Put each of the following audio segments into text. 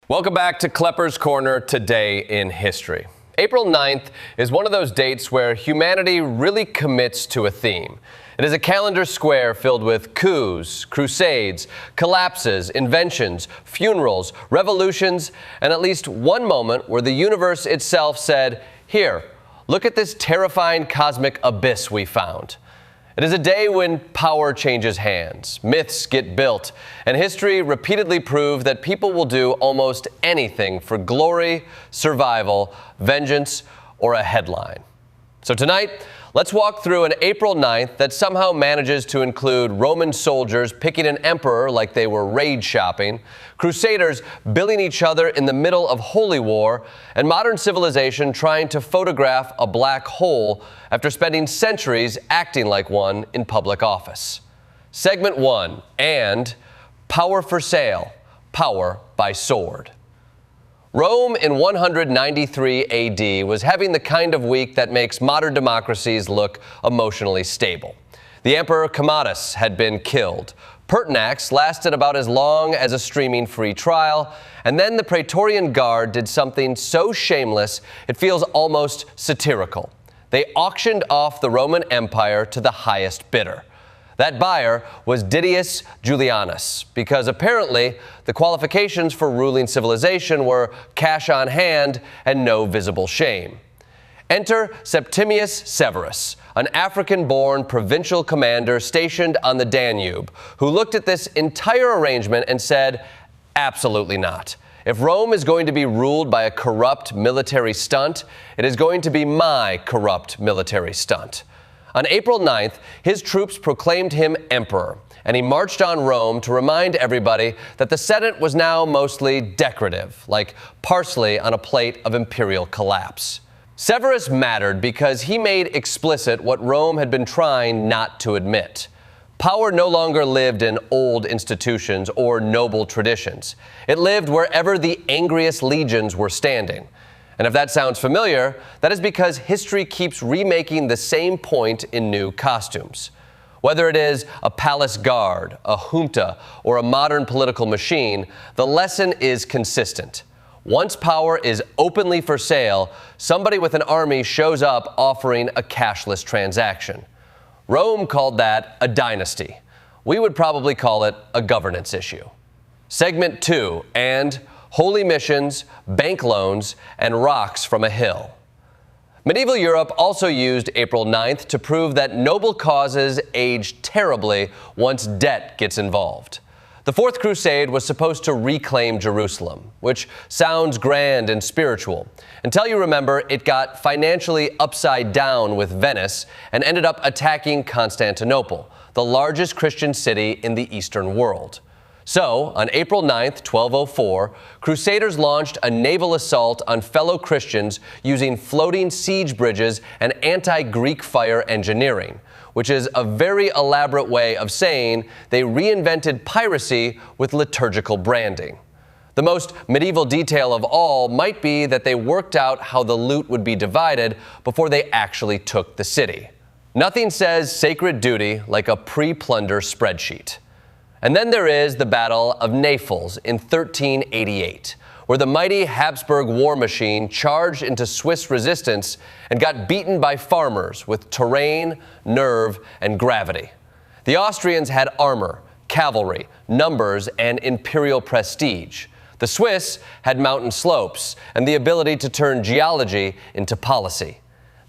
Welcome back to Klepper's Corner, Today in History. April 9th is one of those dates where humanity really commits to a theme. It is a calendar square filled with coups, crusades, collapses, inventions, funerals, revolutions, and at least one moment where the universe itself said, "Here, look at this terrifying cosmic abyss we found." It is a day when power changes hands, myths get built, and history repeatedly proved that people will do almost anything for glory, survival, vengeance, or a headline. So tonight, let's walk through an April 9th that somehow manages to include Roman soldiers picking an emperor like they were raid shopping, crusaders billing each other in the middle of holy war, and modern civilization trying to photograph a black hole after spending centuries acting like one in public office. Segment 1, and Power for Sale, Power by Sword. Rome in 193 AD was having the kind of week that makes modern democracies look emotionally stable. The Emperor Commodus had been killed. Pertinax lasted about as long as a streaming free trial, and then the Praetorian Guard did something so shameless it feels almost satirical. They auctioned off the Roman Empire to the highest bidder. That buyer was Didius Julianus, because apparently the qualifications for ruling civilization were cash on hand and no visible shame. Enter Septimius Severus, an African-born provincial commander stationed on the Danube, who looked at this entire arrangement and said, absolutely not. If Rome is going to be ruled by a corrupt military stunt, it is going to be my corrupt military stunt. On April 9th, his troops proclaimed him emperor, and he marched on Rome to remind everybody that the Senate was now mostly decorative, like parsley on a plate of imperial collapse. Severus mattered because he made explicit what Rome had been trying not to admit. Power no longer lived in old institutions or noble traditions. It lived wherever the angriest legions were standing. And if that sounds familiar, that is because history keeps remaking the same point in new costumes. Whether it is a palace guard, a junta, or a modern political machine, the lesson is consistent. Once power is openly for sale, somebody with an army shows up offering a cashless transaction. Rome called that a dynasty. We would probably call it a governance issue. Segment 2, and holy missions, bank loans, and rocks from a hill. Medieval Europe also used April 9th to prove that noble causes age terribly once debt gets involved. The Fourth Crusade was supposed to reclaim Jerusalem, which sounds grand and spiritual, until you remember it got financially upside down with Venice and ended up attacking Constantinople, the largest Christian city in the Eastern world. So, on April 9th, 1204, Crusaders launched a naval assault on fellow Christians using floating siege bridges and anti-Greek fire engineering, which is a very elaborate way of saying they reinvented piracy with liturgical branding. The most medieval detail of all might be that they worked out how the loot would be divided before they actually took the city. Nothing says sacred duty like a pre-plunder spreadsheet. And then there is the Battle of Naples in 1388, where the mighty Habsburg war machine charged into Swiss resistance and got beaten by farmers with terrain, nerve, and gravity. The Austrians had armor, cavalry, numbers, and imperial prestige. The Swiss had mountain slopes and the ability to turn geology into policy.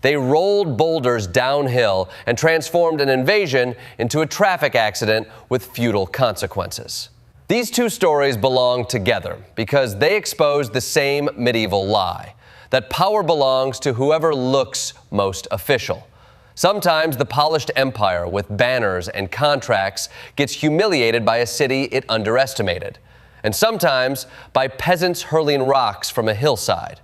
They rolled boulders downhill and transformed an invasion into a traffic accident with futile consequences. These two stories belong together because they expose the same medieval lie, that power belongs to whoever looks most official. Sometimes the polished empire with banners and contracts gets humiliated by a city it underestimated, and sometimes by peasants hurling rocks from a hillside.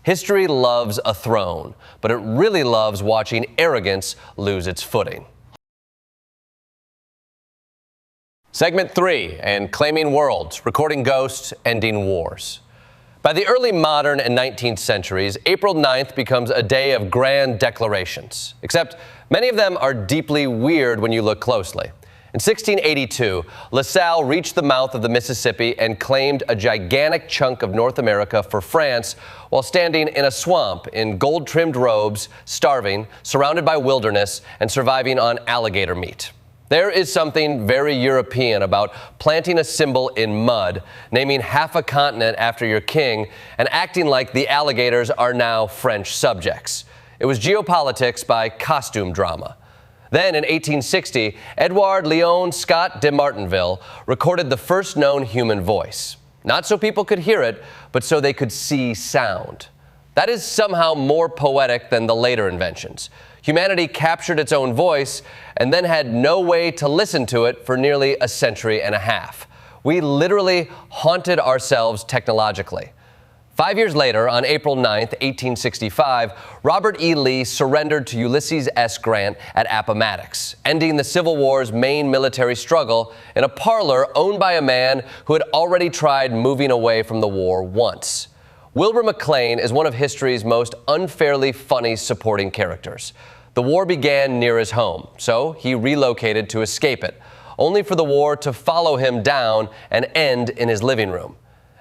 History loves a throne, but it really loves watching arrogance lose its footing. Segment 3, and claiming worlds, recording ghosts, ending wars. By the early modern and 19th centuries, April 9th becomes a day of grand declarations, except many of them are deeply weird when you look closely. In 1682, La Salle reached the mouth of the Mississippi and claimed a gigantic chunk of North America for France while standing in a swamp in gold-trimmed robes, starving, surrounded by wilderness, and surviving on alligator meat. There is something very European about planting a symbol in mud, naming half a continent after your king, and acting like the alligators are now French subjects. It was geopolitics by costume drama. Then, in 1860, Edouard Léon Scott de Martinville recorded the first known human voice. Not so people could hear it, but so they could see sound. That is somehow more poetic than the later inventions. Humanity captured its own voice and then had no way to listen to it for nearly a century and a half. We literally haunted ourselves technologically. 5 years later, on April 9, 1865, Robert E. Lee surrendered to Ulysses S. Grant at Appomattox, ending the Civil War's main military struggle in a parlor owned by a man who had already tried moving away from the war once. Wilbur McLean is one of history's most unfairly funny supporting characters. The war began near his home, so he relocated to escape it, only for the war to follow him down and end in his living room.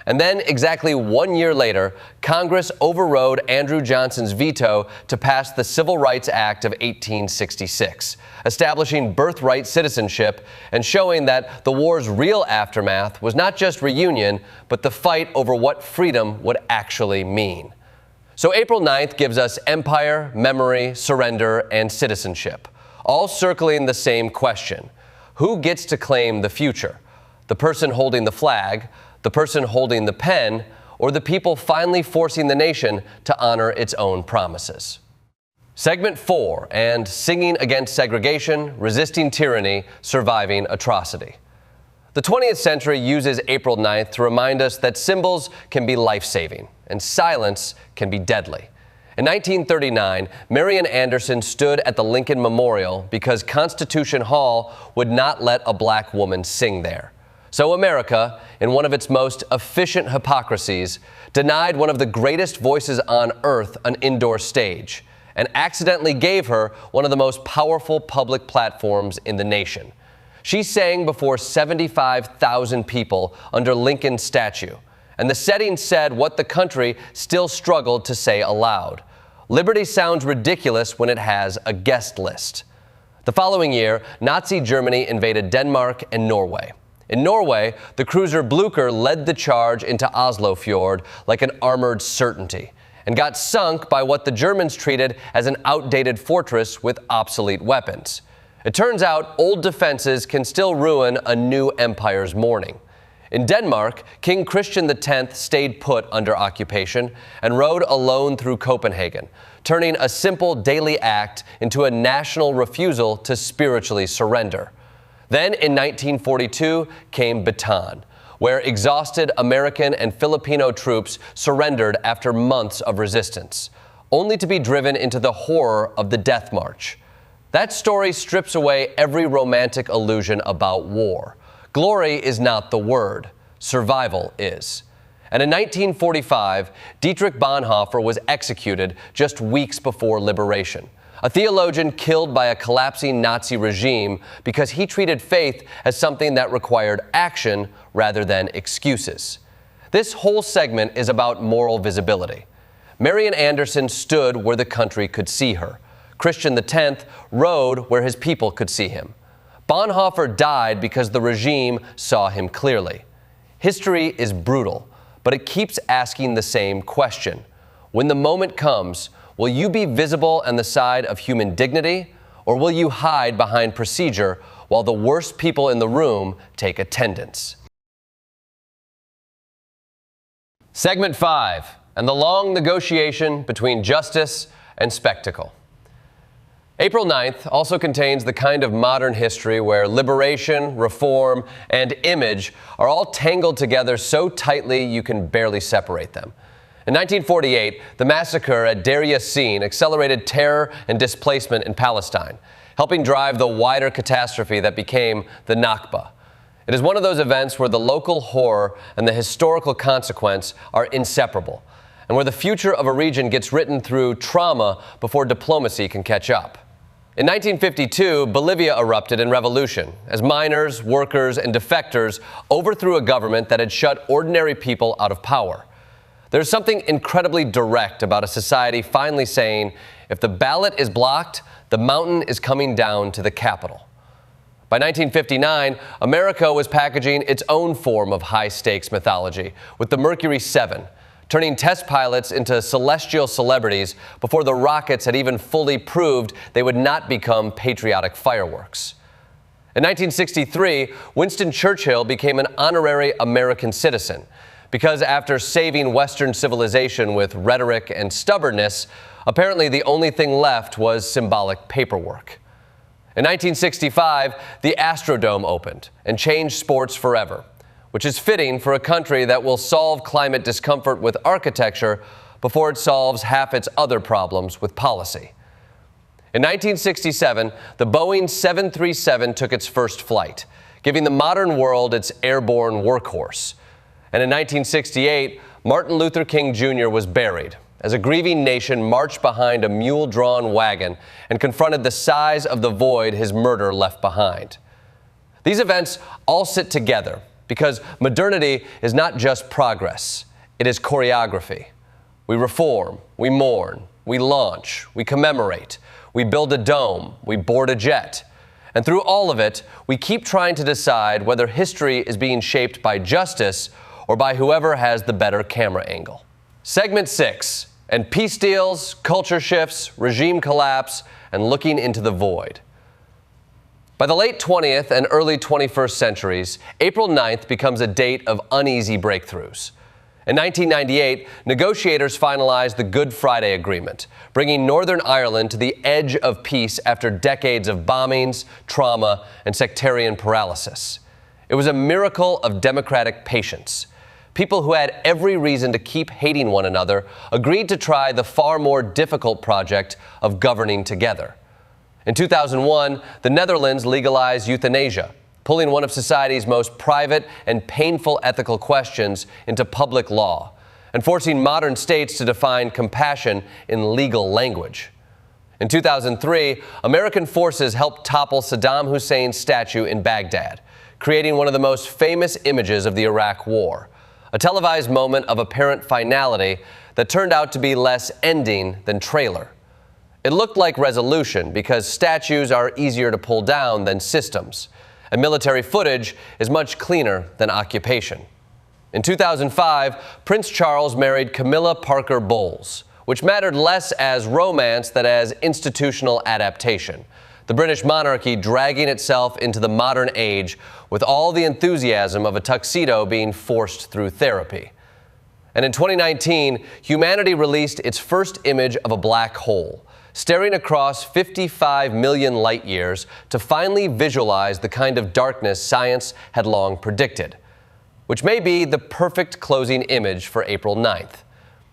And then, exactly 1 year later, Congress overrode Andrew Johnson's veto to pass the Civil Rights Act of 1866, establishing birthright citizenship and showing that the war's real aftermath was not just reunion, but the fight over what freedom would actually mean. So April 9th gives us empire, memory, surrender, and citizenship, all circling the same question. Who gets to claim the future? The person holding the flag, the person holding the pen, or the people finally forcing the nation to honor its own promises? Segment 4, and singing against segregation, resisting tyranny, surviving atrocity. The 20th century uses April 9th to remind us that symbols can be life-saving, and silence can be deadly. In 1939, Marian Anderson stood at the Lincoln Memorial because Constitution Hall would not let a black woman sing there. So America, in one of its most efficient hypocrisies, denied one of the greatest voices on earth an indoor stage, and accidentally gave her one of the most powerful public platforms in the nation. She sang before 75,000 people under Lincoln's statue, and the setting said what the country still struggled to say aloud. Liberty sounds ridiculous when it has a guest list. The following year, Nazi Germany invaded Denmark and Norway. In Norway, the cruiser Blucher led the charge into Oslo Fjord like an armored certainty, and got sunk by what the Germans treated as an outdated fortress with obsolete weapons. It turns out old defenses can still ruin a new empire's morning. In Denmark, King Christian X stayed put under occupation and rode alone through Copenhagen, turning a simple daily act into a national refusal to spiritually surrender. Then in 1942 came Bataan, where exhausted American and Filipino troops surrendered after months of resistance, only to be driven into the horror of the Death March. That story strips away every romantic illusion about war. Glory is not the word. Survival is. And in 1945, Dietrich Bonhoeffer was executed just weeks before liberation, a theologian killed by a collapsing Nazi regime because he treated faith as something that required action rather than excuses. This whole segment is about moral visibility. Marian Anderson stood where the country could see her. Christian X rode where his people could see him. Bonhoeffer died because the regime saw him clearly. History is brutal, but it keeps asking the same question. When the moment comes, will you be visible on the side of human dignity, or will you hide behind procedure while the worst people in the room take attendance? Segment 5, and the long negotiation between justice and spectacle. April 9th also contains the kind of modern history where liberation, reform, and image are all tangled together so tightly you can barely separate them. In 1948, the massacre at Deir Yassin accelerated terror and displacement in Palestine, helping drive the wider catastrophe that became the Nakba. It is one of those events where the local horror and the historical consequence are inseparable, and where the future of a region gets written through trauma before diplomacy can catch up. In 1952, Bolivia erupted in revolution as miners, workers, and defectors overthrew a government that had shut ordinary people out of power. There's something incredibly direct about a society finally saying, if the ballot is blocked, the mountain is coming down to the Capitol. By 1959, America was packaging its own form of high-stakes mythology with the Mercury 7, turning test pilots into celestial celebrities before the rockets had even fully proved they would not become patriotic fireworks. In 1963, Winston Churchill became an honorary American citizen because after saving Western civilization with rhetoric and stubbornness, apparently the only thing left was symbolic paperwork. In 1965, the Astrodome opened and changed sports forever, which is fitting for a country that will solve climate discomfort with architecture before it solves half its other problems with policy. In 1967, the Boeing 737 took its first flight, giving the modern world its airborne workhorse. And in 1968, Martin Luther King Jr. was buried as a grieving nation marched behind a mule-drawn wagon and confronted the size of the void his murder left behind. These events all sit together because modernity is not just progress, it is choreography. We reform, we mourn, we launch, we commemorate, we build a dome, we board a jet. And through all of it, we keep trying to decide whether history is being shaped by justice or by whoever has the better camera angle. Segment 6, and peace deals, culture shifts, regime collapse, and looking into the void. By the late 20th and early 21st centuries, April 9th becomes a date of uneasy breakthroughs. In 1998, negotiators finalized the Good Friday Agreement, bringing Northern Ireland to the edge of peace after decades of bombings, trauma, and sectarian paralysis. It was a miracle of democratic patience. People who had every reason to keep hating one another agreed to try the far more difficult project of governing together. In 2001, the Netherlands legalized euthanasia, pulling one of society's most private and painful ethical questions into public law, and forcing modern states to define compassion in legal language. In 2003, American forces helped topple Saddam Hussein's statue in Baghdad, creating one of the most famous images of the Iraq War, a televised moment of apparent finality that turned out to be less ending than trailer. It looked like resolution because statues are easier to pull down than systems, and military footage is much cleaner than occupation. In 2005, Prince Charles married Camilla Parker Bowles, which mattered less as romance than as institutional adaptation, the British monarchy dragging itself into the modern age with all the enthusiasm of a tuxedo being forced through therapy. And in 2019, humanity released its first image of a black hole, staring across 55 million light years to finally visualize the kind of darkness science had long predicted, which may be the perfect closing image for April 9th.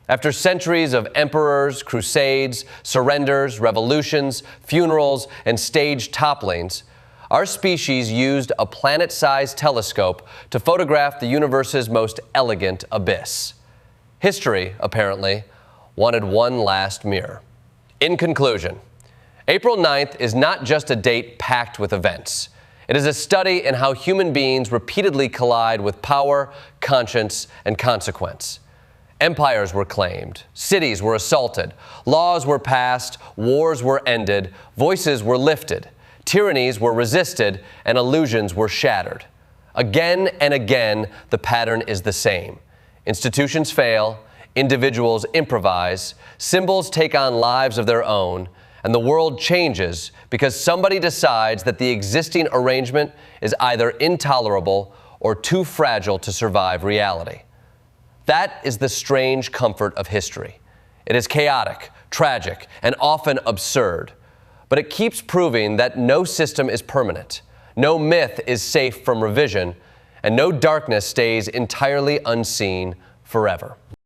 After centuries of emperors, crusades, surrenders, revolutions, funerals, and staged topplings, our species used a planet-sized telescope to photograph the universe's most elegant abyss. History, apparently, wanted one last mirror. In conclusion, April 9th is not just a date packed with events. It is a study in how human beings repeatedly collide with power, conscience, and consequence. Empires were claimed, cities were assaulted, laws were passed, wars were ended, voices were lifted, tyrannies were resisted, and illusions were shattered. Again and again, the pattern is the same. Institutions fail, individuals improvise, symbols take on lives of their own, and the world changes because somebody decides that the existing arrangement is either intolerable or too fragile to survive reality. That is the strange comfort of history. It is chaotic, tragic, and often absurd, but it keeps proving that no system is permanent, no myth is safe from revision, and no darkness stays entirely unseen forever.